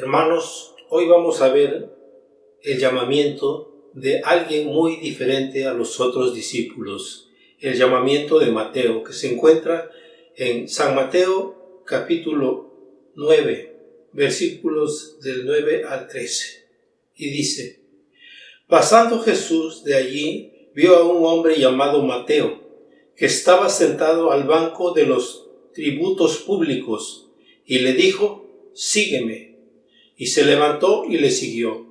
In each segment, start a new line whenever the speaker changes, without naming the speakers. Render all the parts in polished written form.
Hermanos, hoy vamos a ver el llamamiento de alguien muy diferente a los otros discípulos, el llamamiento de Mateo, que se encuentra en San Mateo capítulo 9, versículos del 9 al 13. Y dice: Pasando Jesús de allí, vio a un hombre llamado Mateo, que estaba sentado al banco de los tributos públicos, y le dijo: Sígueme. Y se levantó y le siguió.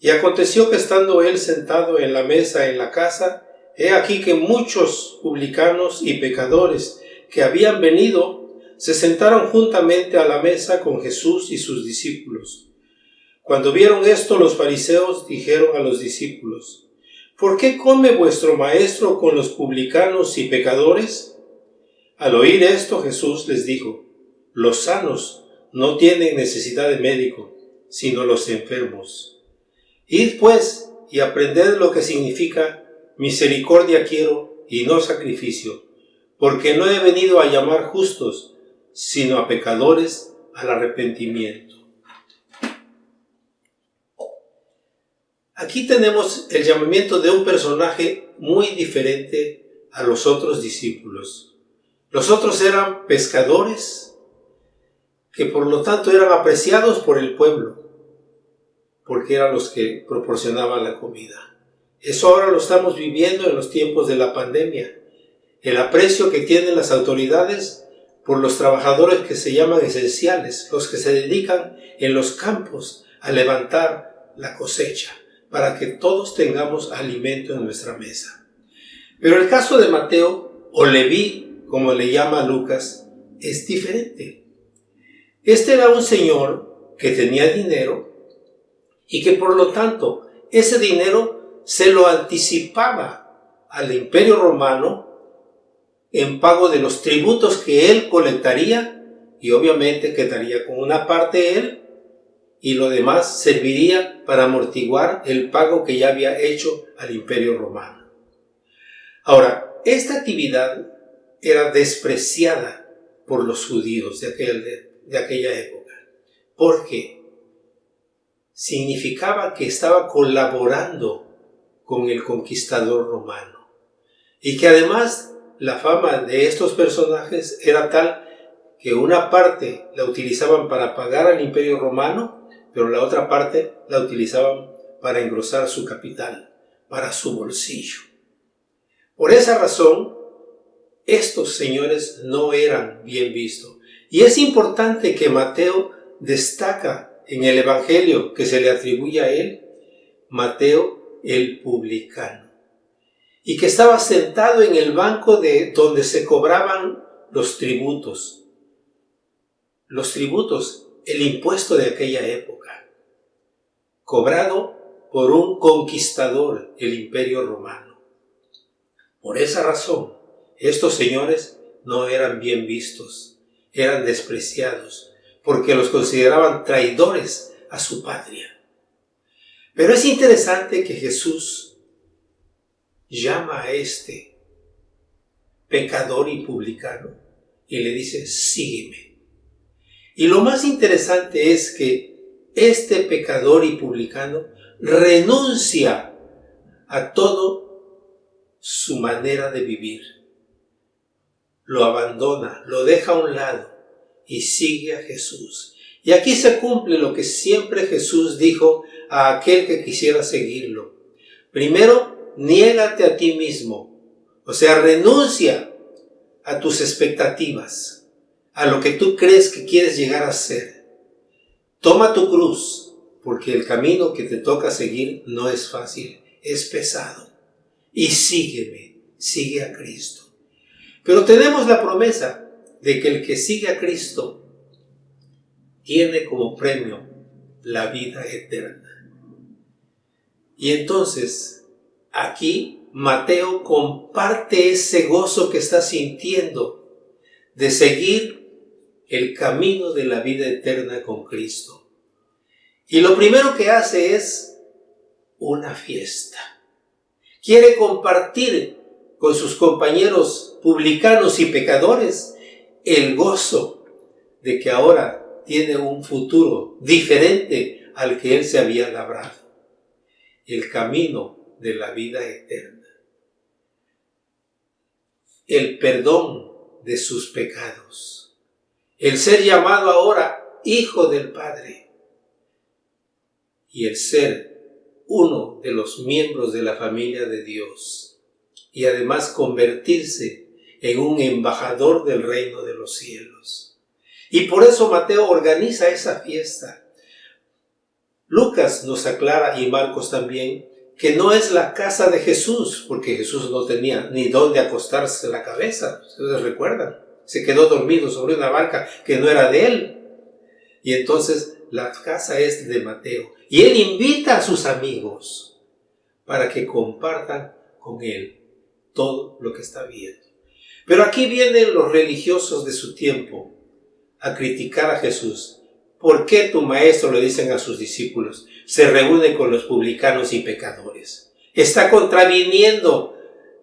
Y aconteció que estando él sentado en la mesa en la casa, he aquí que muchos publicanos y pecadores que habían venido se sentaron juntamente a la mesa con Jesús y sus discípulos. Cuando vieron esto, los fariseos dijeron a los discípulos: ¿Por qué come vuestro maestro con los publicanos y pecadores? Al oír esto, Jesús les dijo: Los sanos no tienen necesidad de médico, sino los enfermos. Id pues y aprended lo que significa misericordia quiero y no sacrificio, porque no he venido a llamar justos, sino a pecadores al arrepentimiento. Aquí tenemos el llamamiento de un personaje muy diferente a los otros discípulos. Los otros eran pescadores, que por lo tanto eran apreciados por el pueblo, porque eran los que proporcionaban la comida. Eso ahora lo estamos viviendo en los tiempos de la pandemia. El aprecio que tienen las autoridades por los trabajadores que se llaman esenciales, los que se dedican en los campos a levantar la cosecha, para que todos tengamos alimento en nuestra mesa. Pero el caso de Mateo, o Leví, como le llama Lucas, es diferente. Este era un señor que tenía dinero y que por lo tanto ese dinero se lo anticipaba al Imperio Romano en pago de los tributos que él colectaría, y obviamente quedaría con una parte él y lo demás serviría para amortiguar el pago que ya había hecho al Imperio Romano. Ahora, esta actividad era despreciada por los judíos de aquella época, porque significaba que estaba colaborando con el conquistador romano, y que además la fama de estos personajes era tal que una parte la utilizaban para pagar al Imperio Romano, pero la otra parte la utilizaban para engrosar su capital, para su bolsillo. Por esa razón, estos señores no eran bien vistos. Y es importante que Mateo destaca en el Evangelio que se le atribuye a él, Mateo el publicano, y que estaba sentado en el banco de donde se cobraban los tributos. Los tributos, el impuesto de aquella época, cobrado por un conquistador, el Imperio Romano. Por esa razón, estos señores no eran bien vistos. Eran despreciados, porque los consideraban traidores a su patria. Pero es interesante que Jesús llama a este pecador y publicano y le dice: sígueme. Y lo más interesante es que este pecador y publicano renuncia a toda su manera de vivir. Lo abandona, lo deja a un lado y sigue a Jesús. Y aquí se cumple lo que siempre Jesús dijo a aquel que quisiera seguirlo. Primero, niégate a ti mismo, o sea, renuncia a tus expectativas, a lo que tú crees que quieres llegar a ser. Toma tu cruz, porque el camino que te toca seguir no es fácil, es pesado. Y sígueme, sigue a Cristo. Pero tenemos la promesa de que el que sigue a Cristo tiene como premio la vida eterna. Y entonces, aquí Mateo comparte ese gozo que está sintiendo de seguir el camino de la vida eterna con Cristo. Y lo primero que hace es una fiesta. Quiere compartir con sus compañeros publicanos y pecadores el gozo de que ahora tiene un futuro diferente al que él se había labrado. El camino de la vida eterna. El perdón de sus pecados. El ser llamado ahora hijo del Padre. Y el ser uno de los miembros de la familia de Dios. Y además convertirse en un embajador del reino de los cielos. Y por eso Mateo organiza esa fiesta. Lucas nos aclara, y Marcos también, que no es la casa de Jesús, porque Jesús no tenía ni dónde acostarse la cabeza. Ustedes recuerdan, se quedó dormido sobre una barca que no era de él. Y entonces la casa es de Mateo. Y él invita a sus amigos para que compartan con él todo lo que está viendo. Pero aquí vienen los religiosos de su tiempo a criticar a Jesús. ¿Por qué tu maestro, le dicen a sus discípulos, se reúne con los publicanos y pecadores? Está contraviniendo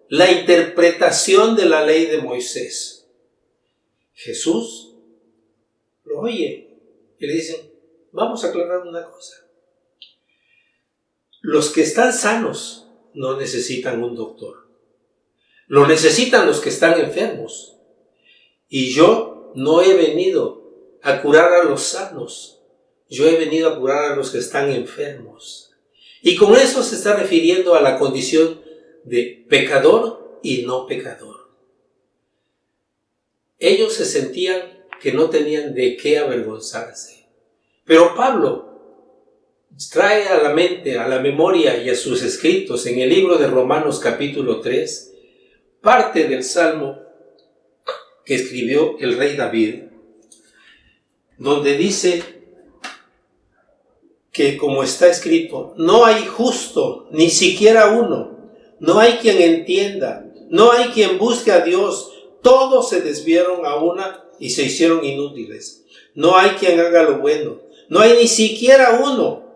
la interpretación de la ley de Moisés. Jesús lo oye y le dicen, vamos a aclarar una cosa. Los que están sanos no necesitan un doctor. Lo necesitan los que están enfermos. Y yo no he venido a curar a los sanos. Yo he venido a curar a los que están enfermos. Y con eso se está refiriendo a la condición de pecador y no pecador. Ellos se sentían que no tenían de qué avergonzarse. Pero Pablo trae a la mente, a la memoria y a sus escritos en el libro de Romanos capítulo 3, parte del Salmo que escribió el rey David, donde dice que, como está escrito, no hay justo, ni siquiera uno, no hay quien entienda, no hay quien busque a Dios, todos se desviaron a una y se hicieron inútiles. No hay quien haga lo bueno, no hay ni siquiera uno.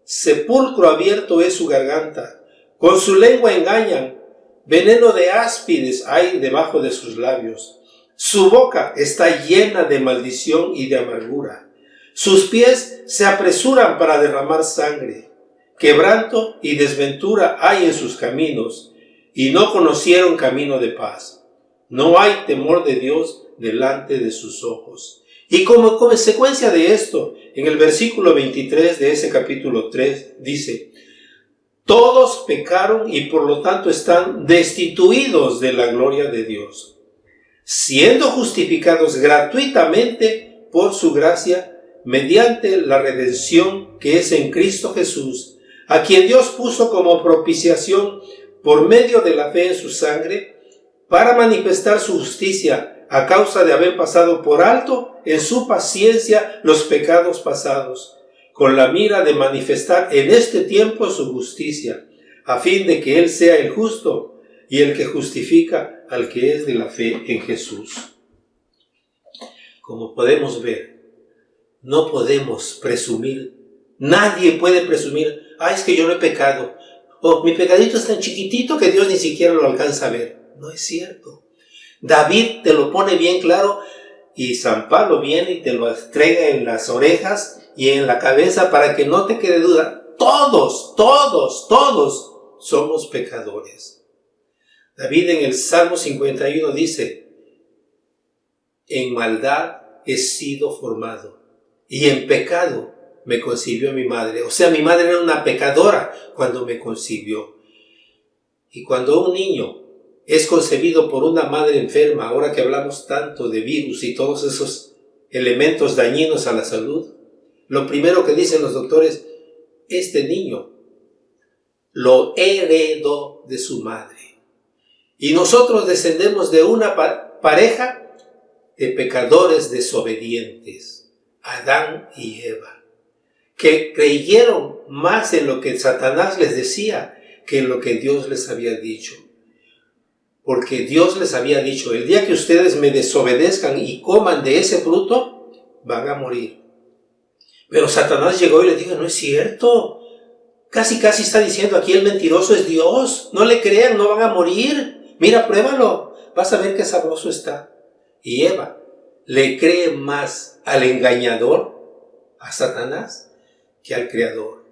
Sepulcro abierto es su garganta, con su lengua engañan, veneno de áspides hay debajo de sus labios. Su boca está llena de maldición y de amargura. Sus pies se apresuran para derramar sangre. Quebranto y desventura hay en sus caminos, y no conocieron camino de paz. No hay temor de Dios delante de sus ojos. Y como consecuencia de esto, en el versículo 23 de ese capítulo 3 dice, todos pecaron y por lo tanto están destituidos de la gloria de Dios, siendo justificados gratuitamente por su gracia mediante la redención que es en Cristo Jesús, a quien Dios puso como propiciación por medio de la fe en su sangre, para manifestar su justicia a causa de haber pasado por alto en su paciencia los pecados pasados, con la mira de manifestar en este tiempo su justicia, a fin de que Él sea el justo y el que justifica al que es de la fe en Jesús. Como podemos ver, no podemos presumir, nadie puede presumir, es que yo no he pecado, o mi pecadito es tan chiquitito que Dios ni siquiera lo alcanza a ver. No es cierto. David te lo pone bien claro y San Pablo viene y te lo entrega en las orejas y en la cabeza para que no te quede duda. Todos somos pecadores. David en el Salmo 51 dice, en maldad he sido formado y en pecado me concibió mi madre. O sea, mi madre era una pecadora cuando me concibió. Y cuando un niño es concebido por una madre enferma, ahora que hablamos tanto de virus y todos esos elementos dañinos a la salud, lo primero que dicen los doctores, este niño lo heredó de su madre. Y nosotros descendemos de una pareja de pecadores desobedientes, Adán y Eva, que creyeron más en lo que Satanás les decía que en lo que Dios les había dicho. Porque Dios les había dicho, el día que ustedes me desobedezcan y coman de ese fruto, van a morir. Pero Satanás llegó y les dijo, no es cierto. Casi está diciendo aquí el mentiroso es Dios. No le crean, no van a morir. Mira, pruébalo. Vas a ver qué sabroso está. Y Eva, le cree más al engañador, a Satanás, que al Creador.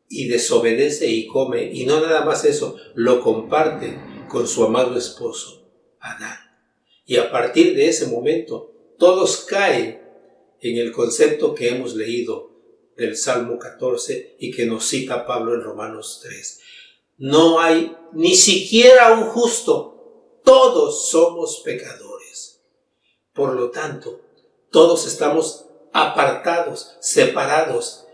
Y desobedece y come, y no nada más eso, lo comparte con su amado esposo, Adán. Y a partir de ese momento, todos caen en el concepto que hemos leído del Salmo 14 y que nos cita Pablo en Romanos 3. No hay ni siquiera un justo, todos somos pecadores. Por lo tanto, todos estamos apartados, separados.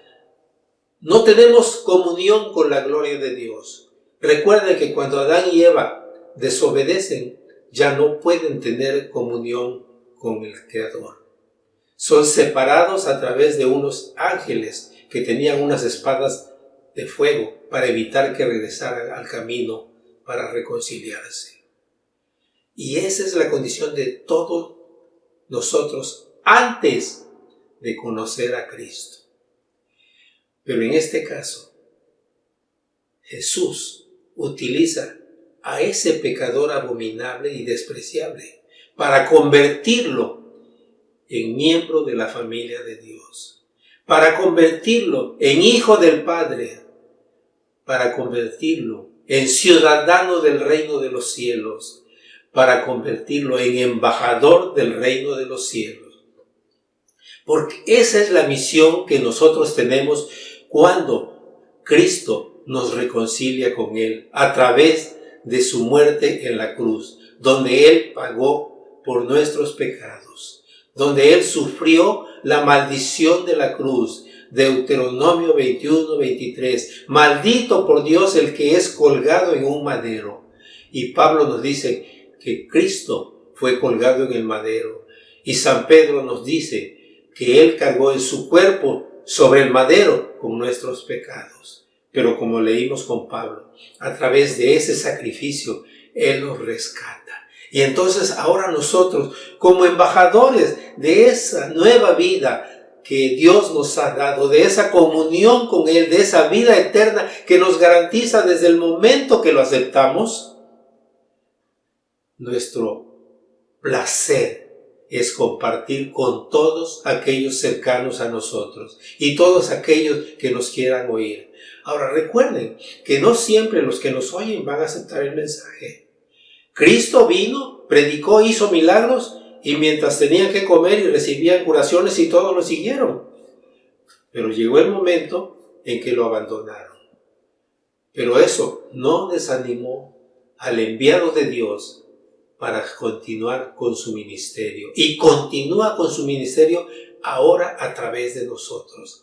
No tenemos comunión con la gloria de Dios. Recuerden que cuando Adán y Eva desobedecen, ya no pueden tener comunión con el Creador. Son separados a través de unos ángeles que tenían unas espadas de fuego para evitar que regresaran al camino para reconciliarse. Y esa es la condición de todos nosotros antes de conocer a Cristo. Pero en este caso, Jesús utiliza a ese pecador abominable y despreciable para convertirlo en miembro de la familia de Dios, para convertirlo en hijo del Padre, para convertirlo en ciudadano del reino de los cielos, para convertirlo en embajador del reino de los cielos. Porque esa es la misión que nosotros tenemos cuando Cristo nos reconcilia con Él a través de su muerte en la cruz, donde Él pagó por nuestros pecados, donde Él sufrió la maldición de la cruz. Deuteronomio 21:23, maldito por Dios el que es colgado en un madero. Y Pablo nos dice que Cristo fue colgado en el madero. Y San Pedro nos dice que Él cargó en su cuerpo sobre el madero con nuestros pecados. Pero como leímos con Pablo, a través de ese sacrificio, Él nos rescata. Y entonces ahora nosotros, como embajadores de esa nueva vida que Dios nos ha dado, de esa comunión con Él, de esa vida eterna que nos garantiza desde el momento que lo aceptamos, nuestro placer es compartir con todos aquellos cercanos a nosotros y todos aquellos que nos quieran oír. Ahora recuerden que no siempre los que nos oyen van a aceptar el mensaje. Cristo vino, predicó, hizo milagros y mientras tenían que comer y recibían curaciones y todos lo siguieron. Pero llegó el momento en que lo abandonaron. Pero eso no desanimó al enviado de Dios para continuar con su ministerio. Y continúa con su ministerio ahora a través de nosotros.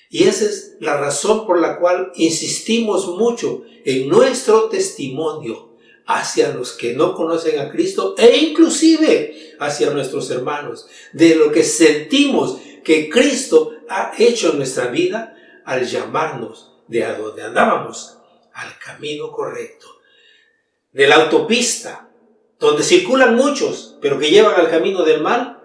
Y esa es la razón por la cual insistimos mucho en nuestro testimonio hacia los que no conocen a Cristo e inclusive hacia nuestros hermanos, de lo que sentimos que Cristo ha hecho en nuestra vida al llamarnos de a donde andábamos al camino correcto, de la autopista donde circulan muchos, pero que llevan al camino del mal,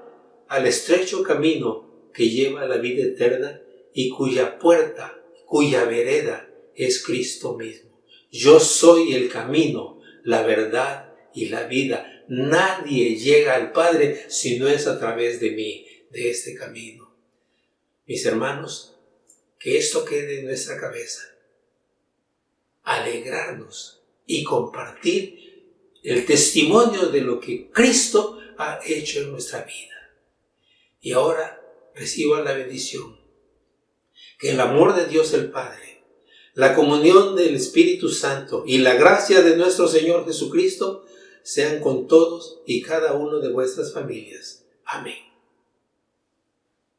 al estrecho camino que lleva a la vida eterna y cuya puerta, cuya vereda es Cristo mismo. Yo soy el camino, la verdad y la vida. Nadie llega al Padre si no es a través de mí, de este camino. Mis hermanos, que esto quede en nuestra cabeza. Alegrarnos y compartir el testimonio de lo que Cristo ha hecho en nuestra vida. Y ahora reciban la bendición. Que el amor de Dios el Padre, la comunión del Espíritu Santo y la gracia de nuestro Señor Jesucristo sean con todos y cada uno de vuestras familias. Amén.